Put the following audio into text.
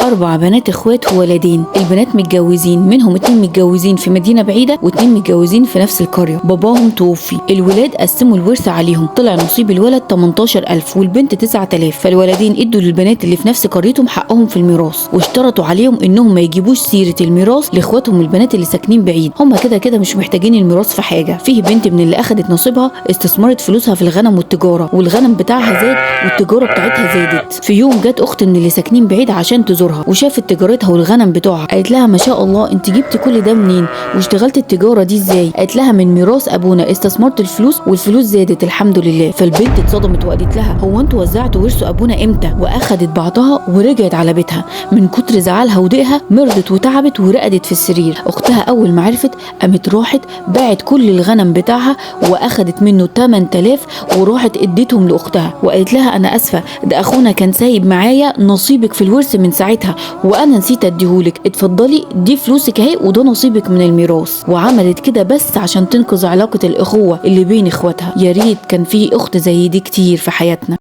4 بنات اخوات وولدين. البنات متجوزين، منهم 2 متجوزين في مدينه بعيده و2 متجوزين في نفس القريه. باباهم توفي. الولاد قسموا الورث عليهم، طلع نصيب الولد 18000 والبنت 9000. فالولدين ادوا للبنات اللي في نفس قريتهم حقهم في الميراث، واشترطوا عليهم انهم ما يجيبوش سيره الميراث لاخواتهم البنات اللي ساكنين بعيد. هم كده كده مش محتاجين الميراث في حاجه. فيه بنت من اللي اخدت نصيبها استثمرت فلوسها في الغنم والتجاره، والغنم بتاعها زاد والتجاره بتاعتها زادت. في يوم جت اخت من اللي ساكنين بعيد عشان تزورها، وشافت تجارتها والغنم بتوعها. قالت لها ما شاء الله انت جبتي كل ده منين واشتغلت التجاره دي ازاي؟ قالت لها من ميراث ابونا، استثمرت الفلوس والفلوس زادت الحمد لله. فالبنت اتصدمت وقالت لها هو انتوا وزعتوا ورث ابونا امتى؟ واخدت بعضها ورجعت على بيتها. من كتر زعلها وضيقها مرضت وتعبت ورقدت في السرير. اختها اول ما عرفت قامت راحت باعت كل الغنم بتاعها واخدت منه 8000 وراحت اديتهم لاختها، وقالت لها انا اسفه ده اخونا كان سايب معايا نصيبك في الورث من ساعتها وانا نسيت اديهولك، اتفضلي دي فلوسك اهي وده نصيبك من الميراث. وعملت كده بس عشان تنقذ علاقه الاخوه اللي بين اخواتها. يا ريت كان في اخت زي دي كتير في حياتنا.